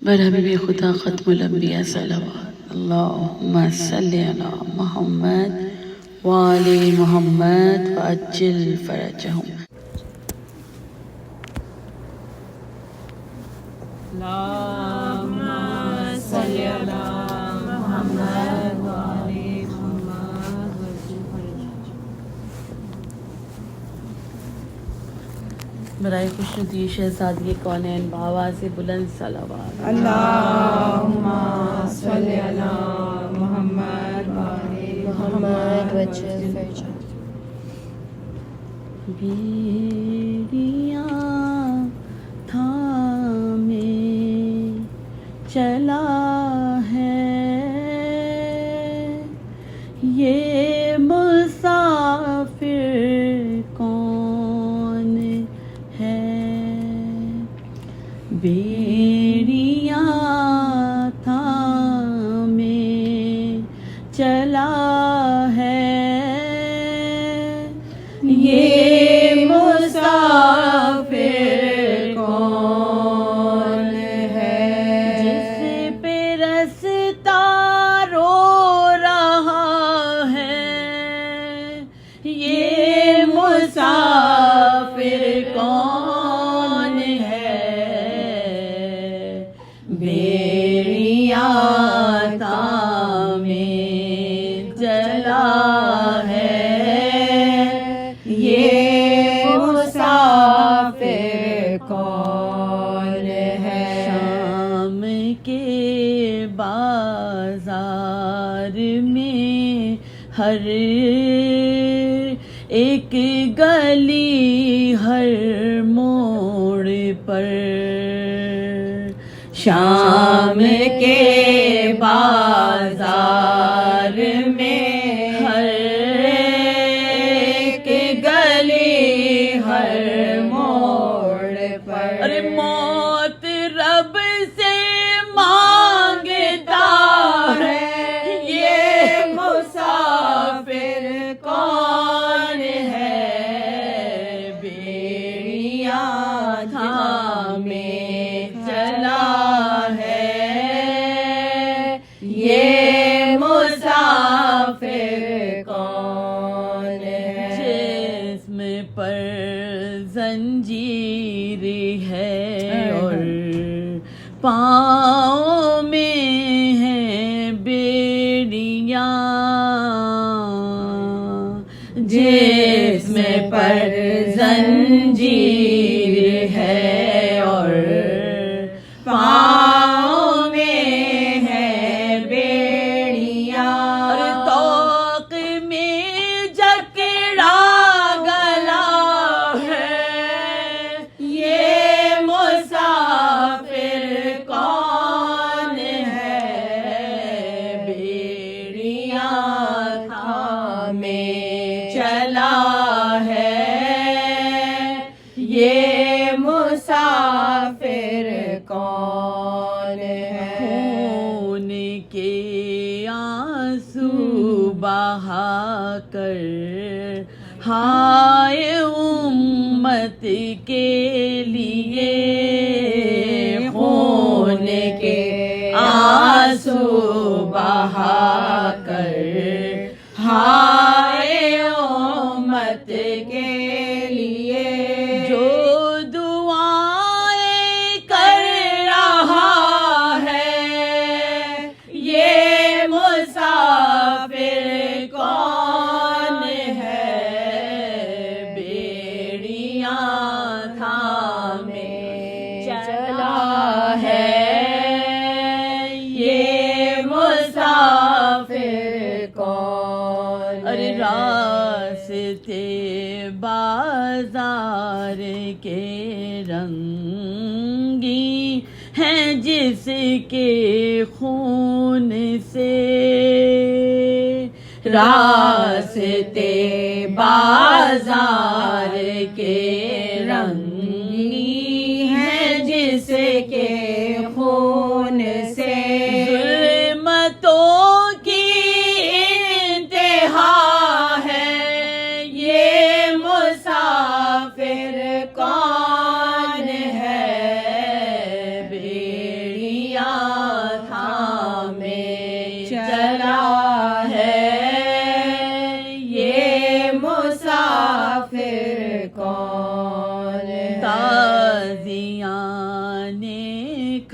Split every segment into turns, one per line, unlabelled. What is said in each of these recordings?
بر حبیب خدا ختم الانبیاء صلوات اللہم صلی علی محمد وآل محمد وعجل فرجہم.
اللہم صلی علی محمد وآل محمد وعجل فرجہم.
برائے خوشنودی شہزادی کونین بآواز بلند صلوات.
اللہم صلی علی محمد وآل محمد وعجل فرجہم.
بیڑیاں تھامے چلا ہے یہ مسافر کون ہے. بیڑیاں تھامے چلا ہے یہ مسافر کون ہے. جس پہ رستا رو رہا ہے یہ مسافر کون ہے. بیڑیاں تھامے چلا ہے یہ مسافر کون ہے. شام کے بازار میں ہر ایک گلی ہر موڑ پر. شام کے بازار میں ہر ایک گلی ہر موڑ پر. ارے موت رب سے مانگتا ہے یہ مسافر کون ہے. بیڑیاں تھامے چلا ہے یہ مسافر کون ہے. جسم پر زنجیر ہے اور پاؤں میں ہیں بیڑیاں. جسم پر زنجیر ہے اور پاؤں میں ہیں بیڑیاں. توق میں جکڑا گلا ہے یہ مسافر کون ہے. بیڑیاں تھامے چلا ہے یہ مسافر کون ہے. خون کے آنسو بہا کر ہائے امت کے لیے. خون کے آنسو بہا کر ہائے امت کے لیے. جو دعائیں کر رہا ہے یہ مسافر کون ہے. بیڑیاں تھامے چلا ہے یہ مسافر کون. ارے راستے بازار کے رنگی ہیں جس کے خون سے. راستے بازار کے رنگی ہیں جس کے خون سے. ظلمتوں کی انتہا ہے یہ مسافر کون ہے. بیڑیاں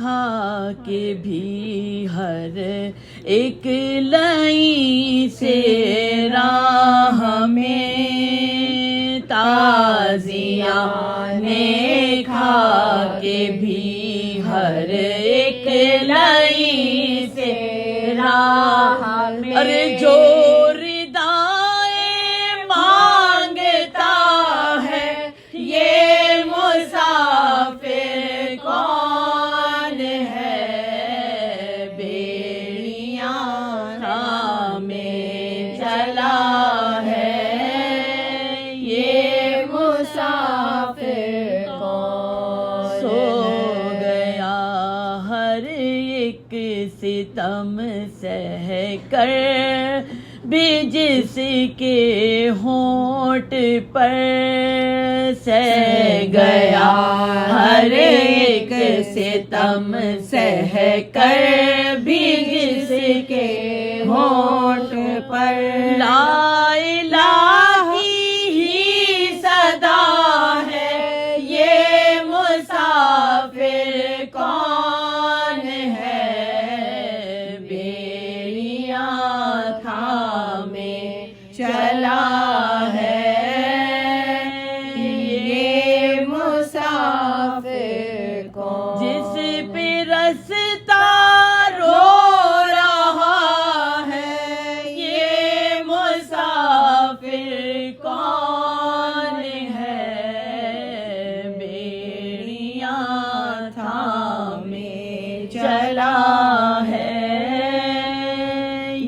کھا کے بھی ہر ایک لائیں سے راہ میں تازیاں نے کھا کے بھی ہر ایک لائیں سے راہ میں ارے جو ردائیں مانگتا ہے یہ مسافر کون ہے بیڑیاں تھامے چلا ہے یہ مسافر کون سو گیا ہر ایک ستم سہ کر بھی جس کے ہونٹ پر سہ گیا ہر ایک ستم سہ کر بھی جس کے ہونٹ پر لا الہ ہی صدا ہے یہ مسافر کون ہے بیڑیاں تھامے چلا ہے یہ مسافر کون جس پہ رستا رو رہا ہے یہ مسافر کون ہے بیڑیاں تھامے چلا ہے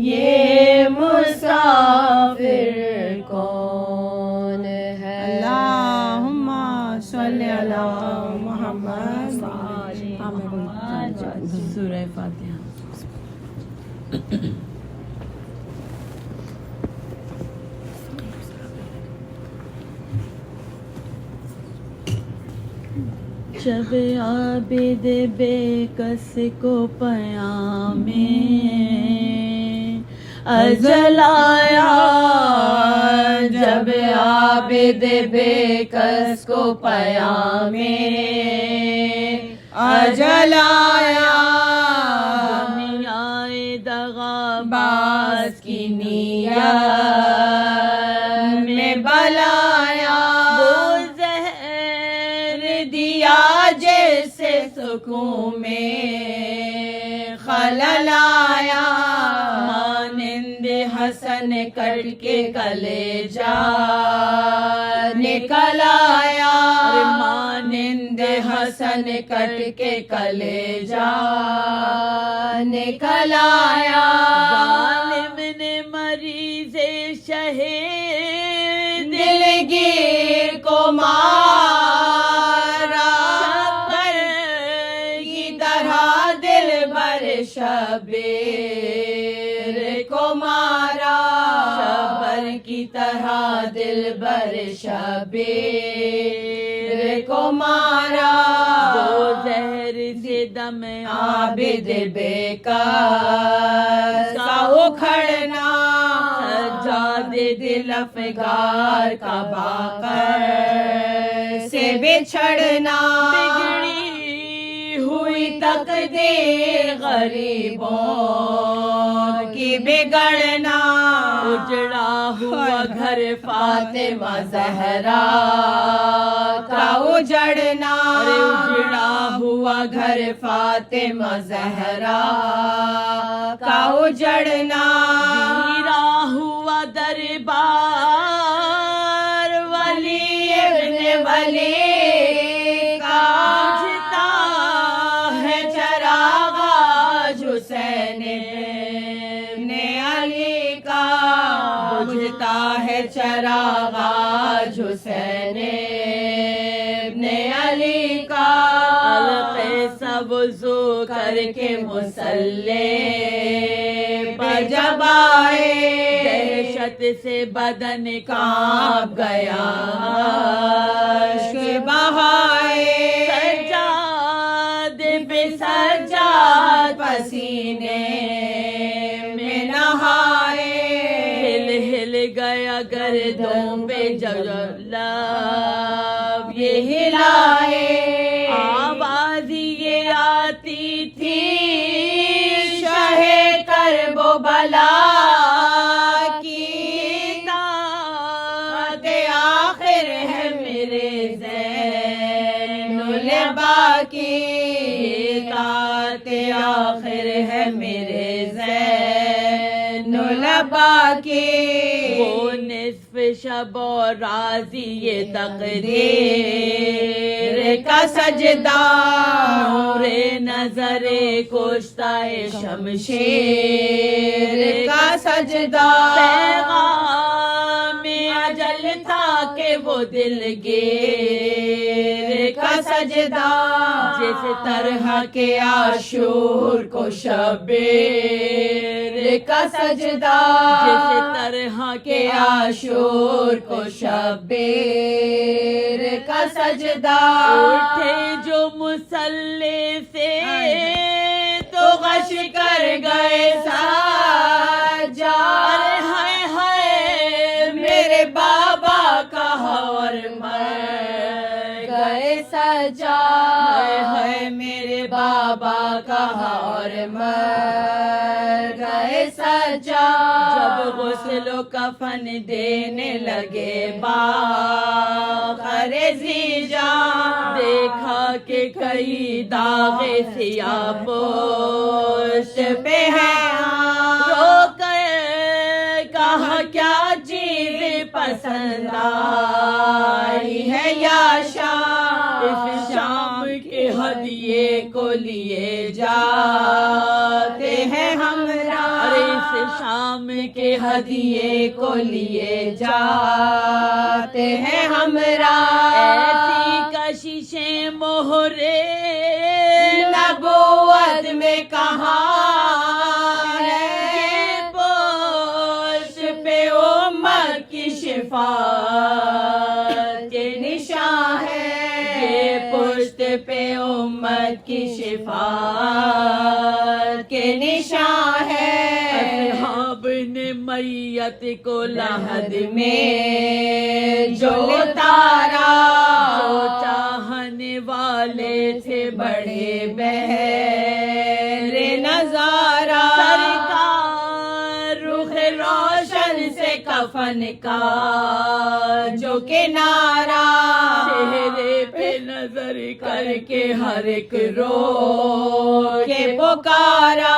یہ مسافر کون ہے
اللہم صلی علی محمد
سورہ فاتحہ جب عابد بے کس کو پیام اجل آیا جب عابد بے کس کو پیام
اجل آیا
دنیا دغا باز کی نیت میں بلایا وہ زہر دیا جیسے سکون میں خلل آیا مانند حسن کٹ کے کلیجہ نکل آیا مانند حسن کٹ کے کلیجہ نکل آیا ظالم نے مریض شہید دلگیر کو مارا شبر کی طرح دل بر شبیر کو مارا شبر کی طرح دل بر شبیر کو مارا وہ زہر سے دم عابد بے کس کا اکھڑنا سجاد دل افگار کا باقر سے بچھڑنا بگڑی ہوئی تقدیر غریبوں کی بگڑنا اجڑا ہوا گھر فاطمہ زہرا کا اجڑنا اجڑا ہوا گھر فاطمہ زہرا کا اجڑنا ویرا ہوا دربار ولی ابن ولی کا بجھتا ہے چراغ حسین ابن علی کا بجھتا ہے چراغ حسین ابن علی کا القے سب وضو کر کے مصلی پر جب آئے دہشت سے بدن کانپ گیا اشک بہائے سجاد پہ سجاد پسینے میں نہائے ہل ہل گیا گردوں پہ جب لب یہ ہلائے آواز یہ آتی تھی شہ کرب و بلا کی طاعت آخر ہے میرے زین العبا کی طاعت آخر ہے میرے زین العبا کی وہ نصف شب اور راضی یہ تقدیر کا سجدہ نور نظر کشتہ شمشیر کا سجدہ پیغام اجل تھا کہ وہ دلگیر کا سجدہ جس طرح کے عاشور کو شبیر کا سجدہ جس طرح کے عاشور کو شبیر کا سجدہ اٹھے جو مصلی سے تو غش کر گئے سجاد ہائے ہائے میرے بابا کا اور مر گئے سجاد ہائے میرے بابا کا اور مر گئے سجاد جب غسل و کفن دینے لگے باخر زیجان دیکھا کہ کئی داغ سیاہ پشت پہ ہے رو کر کہا کیا چیز پسند آئی ہے یا شام اس شام کے ہدیے کو لیے جاتے ہیں ہمراہ اس شام کے ہدیے کو لیے جاتے ہیں ہمراہ ایسی کششیں مہرے نبوت میں کہاں ہے یہ پشت پہ امت کی شفاعت کے نشاں ہے یہ پشت پہ امت کی شفاعت کے نشاں ہے اصحاب نے میت کو لحد میں جو اتارا جو چاہنے والے تھے بڑے بہر نظارہ سرکار رخ روشن سے کفن کا جو کنارہ چہرے پہ نظر کر کے ہر ایک رو کے پکارا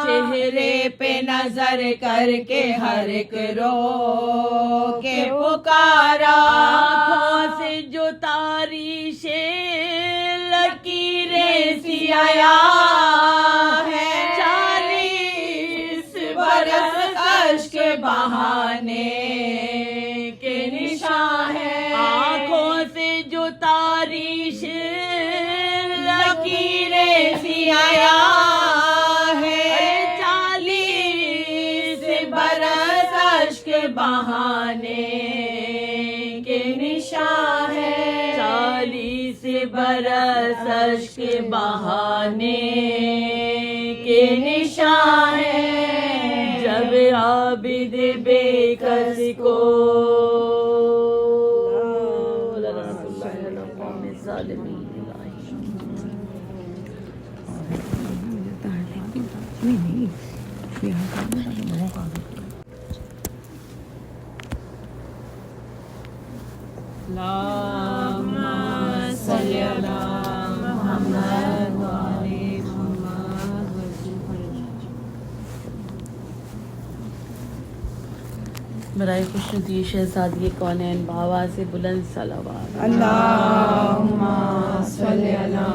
چہرے پہ نظر کر کے ہر ایک رو کے پکارا آنکھوں سے جو تاریش لکیریں سیاہ ہے 40 برس اشک بہانے کے نشاں ہے آنکھوں سے جو تاریش لکیریں سیاہ ہے 40 برس اشک بہانے کے نشاں ہے 40 برس اشک بہانے کے نشاں ہے جب عابد بے کس کو اللهم صل على محمد وعلى محمد برائے خوشنودی شہزادی کونین بآواز بلند صلوات
اللهم صل على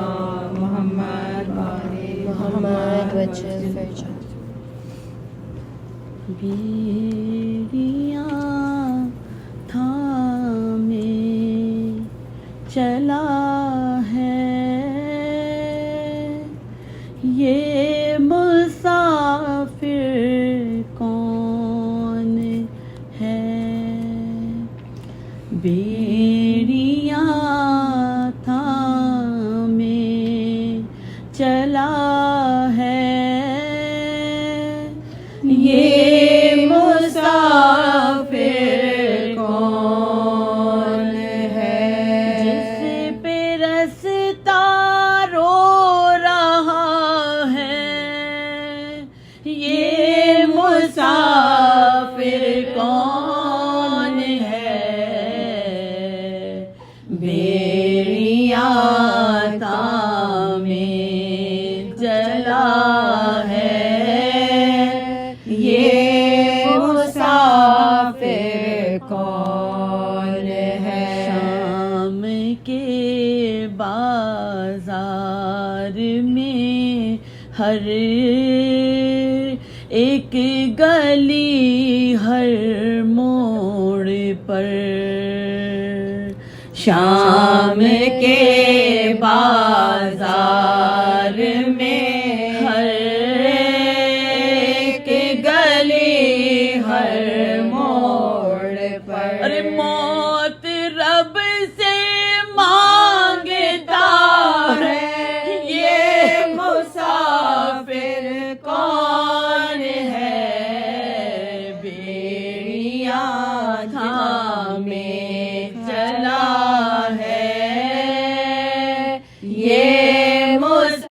محمد وعلى محمد وجل فرجه
بیڑیاں تھامے چلا ہے یہ مسافر کون ہے بیڑیاں تھامے چلا ہے یہ مسافر کون ہے جس پہ رستا رو رہا چلا ہے یہ مسافر کون ہے؟ شام کے بازار میں ہر ایک گلی ہر موڑ پر، شام کے بازار میں ہر ایک گلی ہر موڑ پر، ارے موت رب سے مانگتا ہے یہ مسافر کون ہے؟ بیڑیاں تھامے